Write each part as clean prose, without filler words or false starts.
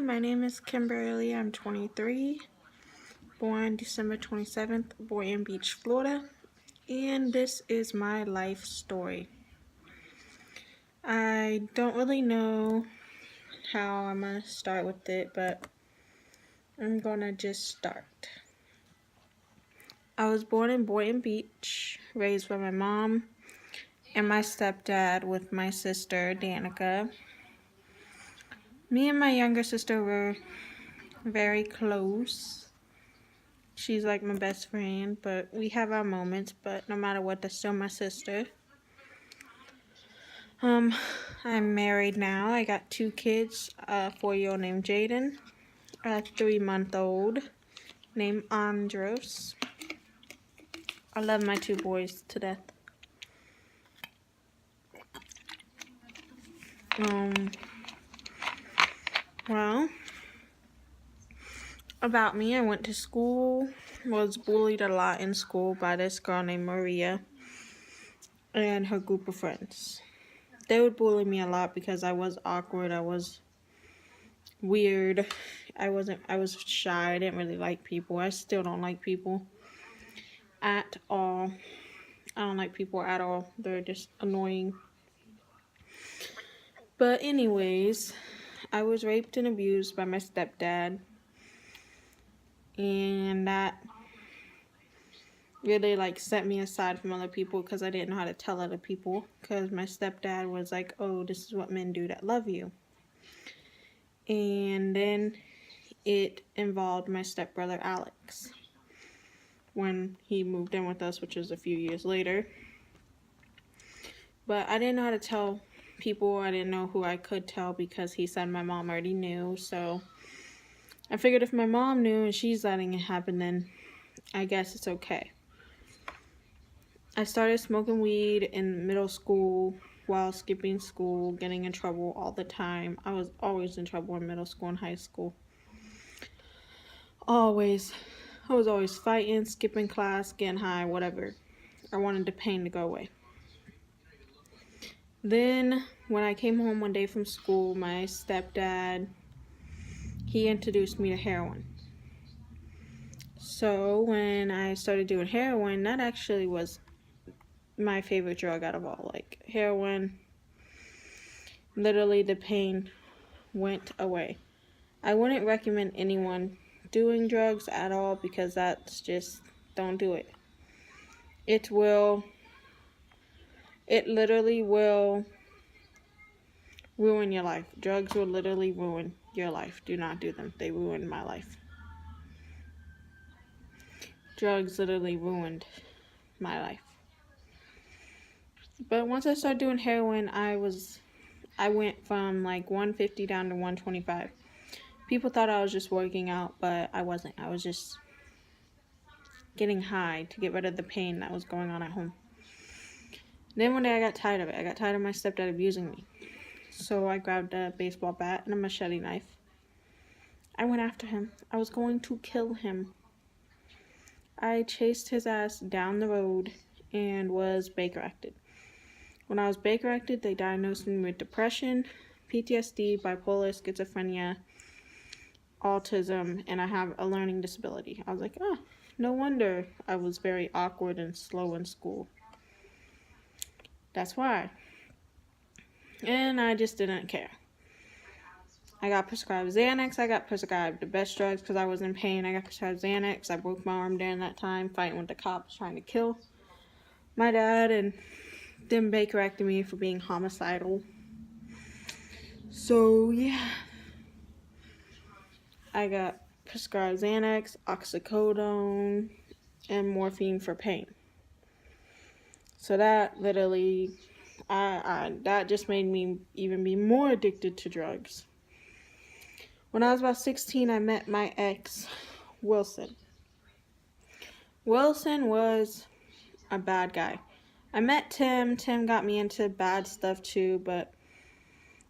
Hi, my name is Kimberly. I'm 23, born December 27th, Boynton Beach, Florida, and this is my life story. I don't really know how I'm going to start with it, but I'm going to just start. I was born in Boynton Beach, raised by my mom and my stepdad with my sister, Danica. Me and my younger sister were very close. She's like my best friend, but we have our moments, but no matter what, that's still my sister. I'm married now. I got 2 kids, a 4-year-old named Jaden, a 3-month-old named Andros. I love my 2 boys to death. Well, about me, I went to school, was bullied a lot in school by this girl named Maria and her group of friends. They would bully me a lot because I was awkward, I was weird, I was shy, I didn't really like people. I still don't like people at all. I don't like people at all. They're just annoying. But anyways, I was raped and abused by my stepdad, and that really like set me aside from other people because I didn't know how to tell other people, because my stepdad was like, oh, this is what men do that love you. And then it involved my stepbrother Alex when he moved in with us, which was a few years later. But I didn't know how to tell people. I didn't know who I could tell because he said my mom already knew. So I figured if my mom knew and she's letting it happen, then I guess it's okay. I started smoking weed in middle school while skipping school, getting in trouble all the time. I was always in trouble in middle school and high school. Always. I was always fighting, skipping class, getting high, whatever. I wanted the pain to go away. Then, when I came home one day from school, my stepdad, he introduced me to heroin. So, when I started doing heroin, that actually was my favorite drug out of all. Like, heroin, literally the pain went away. I wouldn't recommend anyone doing drugs at all because that's just, don't do it. It literally will ruin your life. Drugs will literally ruin your life. Do not do them. They ruined my life. Drugs literally ruined my life. But once I started doing heroin, I went from like 150 down to 125. People thought I was just working out, but I wasn't. I was just getting high to get rid of the pain that was going on at home. Then one day I got tired of it. I got tired of my stepdad abusing me. So I grabbed a baseball bat and a machete knife. I went after him. I was going to kill him. I chased his ass down the road and was Baker-acted. When I was Baker-acted, they diagnosed me with depression, PTSD, bipolar, schizophrenia, autism, and I have a learning disability. I was like, oh, no wonder I was very awkward and slow in school. That's why. And I just didn't care. I got prescribed Xanax. I got prescribed the best drugs because I was in pain. I got prescribed Xanax. I broke my arm during that time, fighting with the cops, trying to kill my dad, and then Baker-acted me for being homicidal. So, yeah. I got prescribed Xanax, oxycodone, and morphine for pain. So that literally, that just made me even be more addicted to drugs. When I was about 16, I met my ex, Wilson. Wilson was a bad guy. I met Tim. Tim got me into bad stuff too, but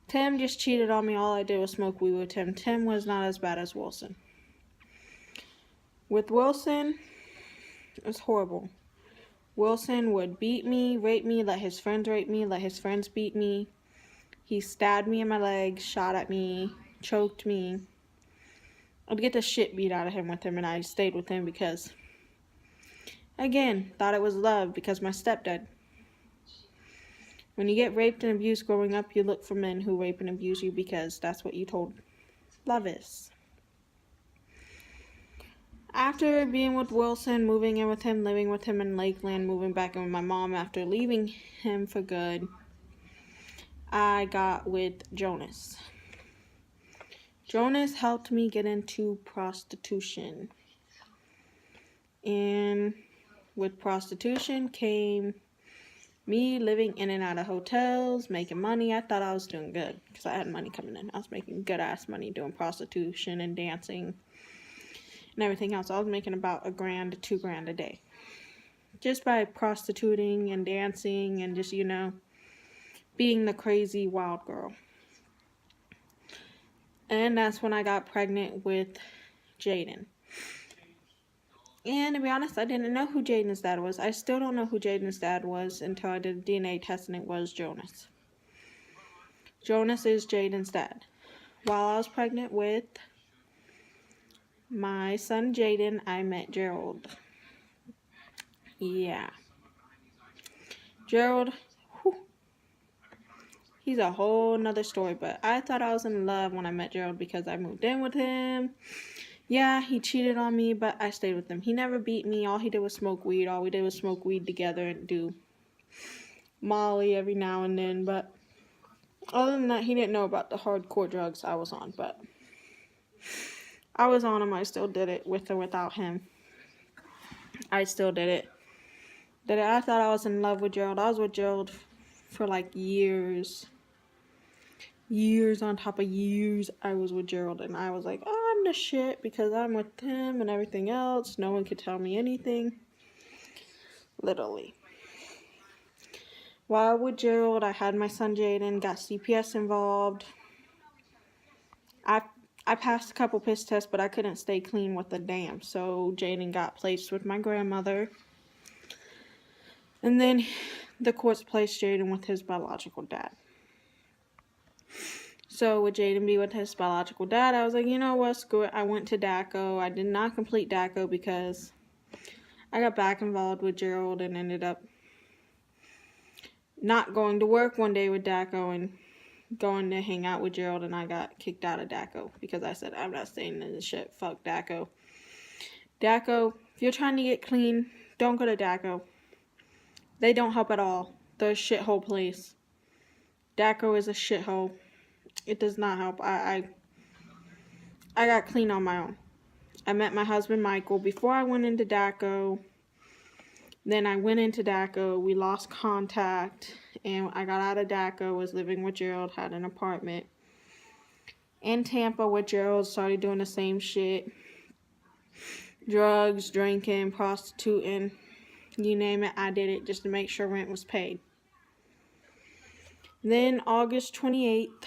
Tim just cheated on me. All I did was smoke weed with Tim. Tim was not as bad as Wilson. With Wilson, it was horrible. Wilson would beat me, rape me, let his friends rape me, let his friends beat me. He stabbed me in my leg, shot at me, choked me. I'd get the shit beat out of him with him, and I stayed with him because, again, thought it was love because my stepdad. When you get raped and abused growing up, you look for men who rape and abuse you because that's what you told love is. After being with Wilson, moving in with him, living with him in Lakeland, moving back in with my mom after leaving him for good, I got with Jonas. Jonas helped me get into prostitution. And with prostitution came me living in and out of hotels, making money. I thought I was doing good because I had money coming in. I was making good ass money doing prostitution and dancing and everything else. I was making about $1,000 to $2,000 a day just by prostituting and dancing and just, being the crazy wild girl. And that's when I got pregnant with Jaden. And to be honest, I didn't know who Jaden's dad was. I still don't know who Jaden's dad was until I did a DNA test and it was Jonas. Jonas is Jaden's dad. While I was pregnant with my son Jaden, I met Gerald. Yeah. Gerald, he's a whole nother story, but I thought I was in love when I met Gerald because I moved in with him. Yeah, he cheated on me, but I stayed with him. He never beat me. All he did was smoke weed. All we did was smoke weed together and do Molly every now and then. But other than that, he didn't know about the hardcore drugs I was on. But I was on him. I still did it with or without him. I still did it. I thought I was in love with Gerald. I was with Gerald for like years. Years on top of years I was with Gerald, and I was like, oh, I'm the shit because I'm with him and everything else. No one could tell me anything. Literally. While with Gerald, I had my son Jaden, got CPS involved. I passed a couple piss tests, but I couldn't stay clean with the dam, so Jaden got placed with my grandmother. And then the courts placed Jaden with his biological dad. So with Jaden be with his biological dad, I was like, you know what, screw it. I went to DACO. I did not complete DACO because I got back involved with Gerald and ended up not going to work one day with DACO and going to hang out with Gerald, and I got kicked out of DACO because I said, I'm not staying in this shit. Fuck DACO. DACO, if you're trying to get clean, don't go to DACO. They don't help at all. They're a shithole place. DACO is a shithole. It does not help. I got clean on my own. I met my husband Michael before I went into DACO. Then I went into DACO. We lost contact. And I got out of DACO. Was living with Gerald. Had an apartment in Tampa with Gerald. Started doing the same shit. Drugs, drinking, prostituting. You name it, I did it just to make sure rent was paid. Then August 28th,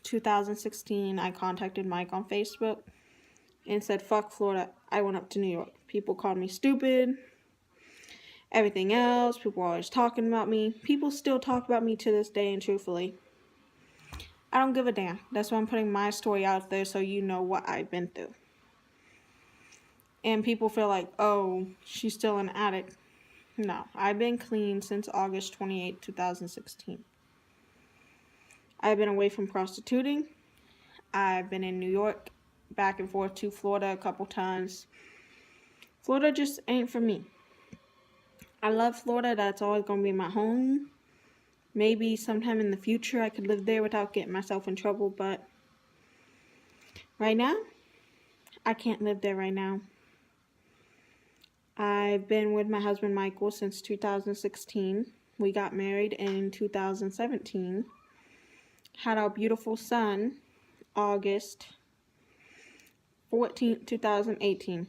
2016, I contacted Mike on Facebook and said, fuck Florida. I went up to New York. People called me stupid. Everything else. People were always talking about me. People still talk about me to this day, and truthfully, I don't give a damn. That's why I'm putting my story out there so you know what I've been through. And people feel like, oh, she's still an addict. No, I've been clean since August 28, 2016. I've been away from prostituting. I've been in New York, back and forth to Florida a couple times. Florida just ain't for me. I love Florida. That's always going to be my home. Maybe sometime in the future I could live there without getting myself in trouble, but right now, I can't live there right now. I've been with my husband Michael since 2016. We got married in 2017. Had our beautiful son August 14th, 2018.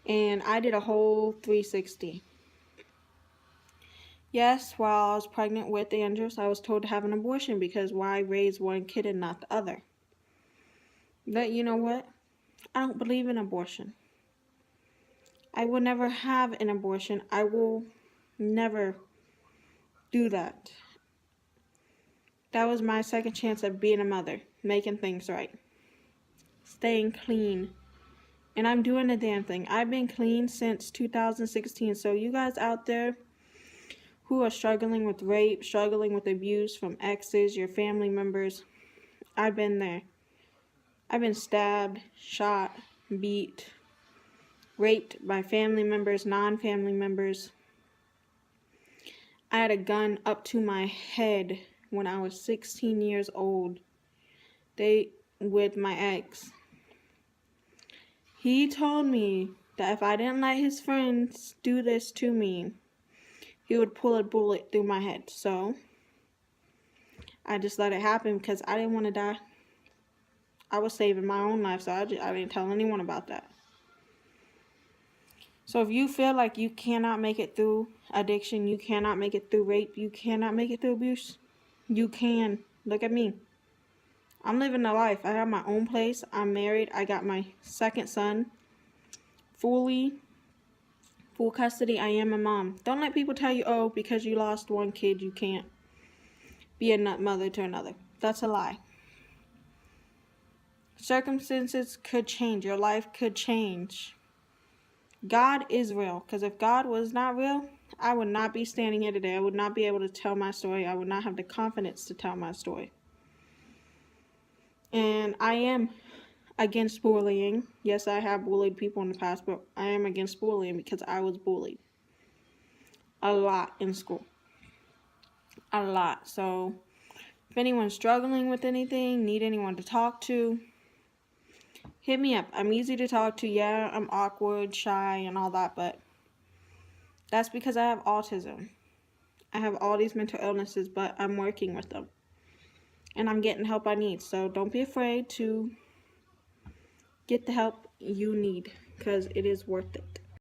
And I did a whole 360. Yes, while I was pregnant with Andrews, I was told to have an abortion because why raise one kid and not the other? But you know what? I don't believe in abortion. I will never have an abortion. I will never do that. That was my second chance at being a mother, making things right. staying clean. And I'm doing the damn thing. I've been clean since 2016. So you guys out there who are struggling with rape, struggling with abuse from exes, your family members, I've been there. I've been stabbed, shot, beat, raped by family members, non-family members. I had a gun up to my head when I was 16 years old. With my ex. He told me that if I didn't let his friends do this to me, he would pull a bullet through my head. So I just let it happen because I didn't want to die. I was saving my own life, so I didn't tell anyone about that. So if you feel like you cannot make it through addiction, you cannot make it through rape, you cannot make it through abuse, you can. Look at me. I'm living a life. I have my own place. I'm married. I got my second son. Full custody. I am a mom. Don't let people tell you, oh, because you lost one kid, you can't be a mother to another. That's a lie. Circumstances could change. Your life could change. God is real. Because if God was not real, I would not be standing here today. I would not be able to tell my story. I would not have the confidence to tell my story. And I am against bullying. Yes, I have bullied people in the past, but I am against bullying because I was bullied a lot in school. A lot. So if anyone's struggling with anything, need anyone to talk to, hit me up. I'm easy to talk to. Yeah, I'm awkward, shy, and all that, but that's because I have autism. I have all these mental illnesses, but I'm working with them. And I'm getting help I need. So don't be afraid to get the help you need because it is worth it.